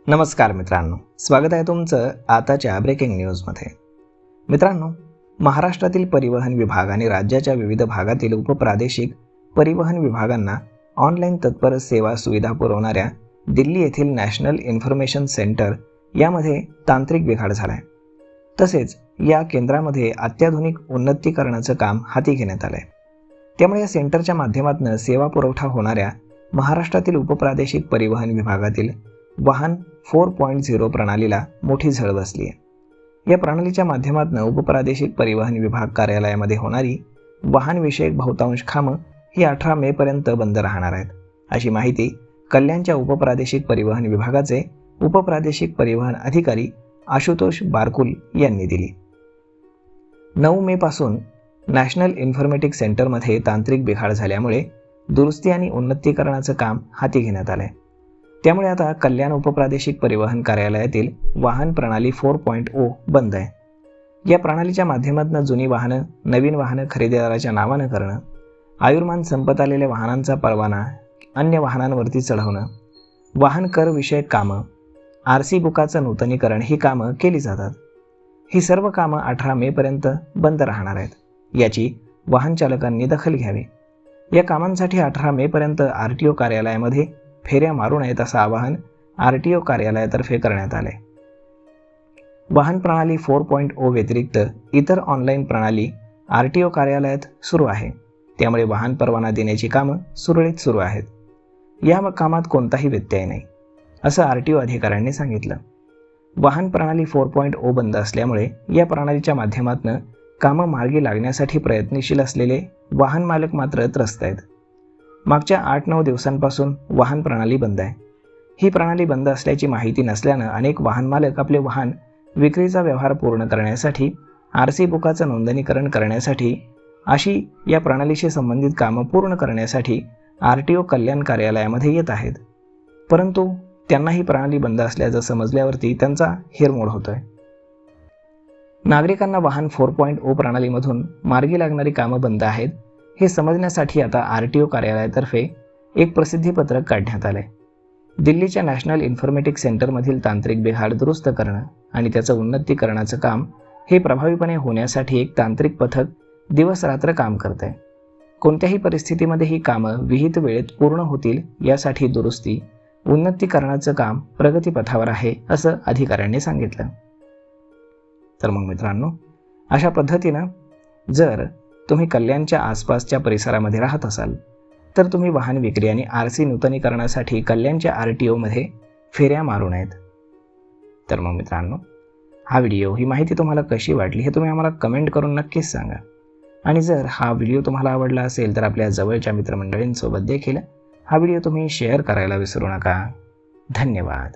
नमस्कार मित्रांनो, स्वागत आहे तुमचं आताच्या ब्रेकिंग न्यूजमध्ये. मित्रांनो, महाराष्ट्रातील परिवहन विभाग आणि राज्याच्या विविध भागातील उपप्रादेशिक परिवहन विभागांना ऑनलाईन तत्पर सेवा सुविधा पुरवणाऱ्या दिल्ली येथील नॅशनल इन्फॉर्मेशन सेंटर यामध्ये तांत्रिक बिघाड झाला आहे. तसेच या केंद्रामध्ये अत्याधुनिक उन्नतीकरणाचं काम हाती घेण्यात आलं आहे. त्यामुळे या सेंटरच्या माध्यमातून सेवा पुरवठा होणाऱ्या महाराष्ट्रातील उपप्रादेशिक परिवहन विभागातील वाहन 4.0 प्रणालीला मोठी झळ बसली आहे. या प्रणालीच्या माध्यमातून उपप्रादेशिक परिवहन विभाग कार्यालयामध्ये होणारी वाहनविषयक बहुतांश कामं ही 18 मे पर्यंत बंद राहणार आहेत, अशी माहिती कल्याणच्या उपप्रादेशिक परिवहन विभागाचे उपप्रादेशिक परिवहन अधिकारी आशुतोष बारकुल यांनी दिली. 9 मे पासून नॅशनल इन्फॉर्मेटिक सेंटरमध्ये तांत्रिक बिघाड झाल्यामुळे दुरुस्ती आणि उन्नतीकरणाचं काम हाती घेण्यात आलं आहे. त्यामुळे आता कल्याण उपप्रादेशिक परिवहन कार्यालयातील वाहन प्रणाली 4.0 बंद आहे. या प्रणालीच्या माध्यमातून जुनी वाहनं नवीन वाहनं खरेदीदाराच्या नावानं करणं, आयुर्मान संपत आलेल्या वाहनांचा परवाना अन्य वाहनांवरती चढवणं, वाहन कर विषयक कामं, RC बुकाचं नूतनीकरण ही कामं केली जातात. ही सर्व कामं 18 मे पर्यंत बंद राहणार आहेत. याची वाहन चालकांनी दखल घ्यावी. या कामांसाठी 18 मे पर्यंत RTO कार्यालयामध्ये फेऱ्या मारू नयेत असं आवाहन RTO कार्यालयातर्फे करण्यात आले. वाहन प्रणाली 4.0 व्यतिरिक्त इतर ऑनलाईन प्रणाली RTO कार्यालयात सुरू आहे. त्यामुळे वाहन परवाना देण्याची कामं सुरळीत सुरू आहेत. या कामात कोणताही व्यत्यय नाही, असं RTO अधिकाऱ्यांनी सांगितलं. वाहन प्रणाली 4.0 बंद असल्यामुळे या प्रणालीच्या माध्यमातून कामं मार्गी लागण्यासाठी प्रयत्नशील असलेले वाहन मालक मात्र त्रस्त आहेत. मागच्या 8-9 दिवसांपासून वाहन प्रणाली बंद आहे. ही प्रणाली बंद असल्याची माहिती नसल्यानं अनेक वाहन मालक आपले वाहन विक्रीचा व्यवहार पूर्ण करण्यासाठी, RC बुकाचं नोंदणीकरण करण्यासाठी अशी या प्रणालीशी संबंधित कामं पूर्ण करण्यासाठी RTO कल्याण कार्यालयामध्ये येत आहेत. परंतु त्यांना ही प्रणाली बंद असल्याचं समजल्यावरती त्यांचा हिरमोड होतोय. नागरिकांना वाहन 4.0 प्रणालीमधून मार्गी लागणारी कामं बंद आहेत हे समजण्यासाठी आता RTO कार्यालयातर्फे एक प्रसिद्धीपत्रक काढण्यात आले. दिल्लीच्या नॅशनल इन्फॉर्मेटिक सेंटरमधील तांत्रिक बिघाड दुरुस्त करणं आणि त्याचं उन्नतीकरणाचं काम हे प्रभावीपणे होण्यासाठी एक तांत्रिक पथक दिवस रात्र काम करत आहे. कोणत्याही परिस्थितीमध्ये ही कामं विहित वेळेत पूर्ण होतील यासाठी दुरुस्ती उन्नतीकरणाचं काम प्रगतीपथावर आहे, असं अधिकाऱ्यांनी सांगितलं. तर मग मित्रांनो, अशा पद्धतीनं जर तुम्ही कल्याणच्या आसपासच्या परिसरामध्ये राहत असाल तर तुम्ही वाहन विक्री आणि RC नूतनीकरणासाठी कल्याणच्या RTOमध्ये फेऱ्या मारू नयेत. तर मग मित्रांनो, हा व्हिडिओ ही माहिती तुम्हाला कशी वाटली हे तुम्ही आम्हाला कमेंट करून नक्कीच सांगा. आणि जर हा व्हिडिओ तुम्हाला आवडला असेल तर आपल्या जवळच्या मित्रमंडळींसोबत देखील हा व्हिडिओ तुम्ही शेअर करायला विसरू नका. धन्यवाद.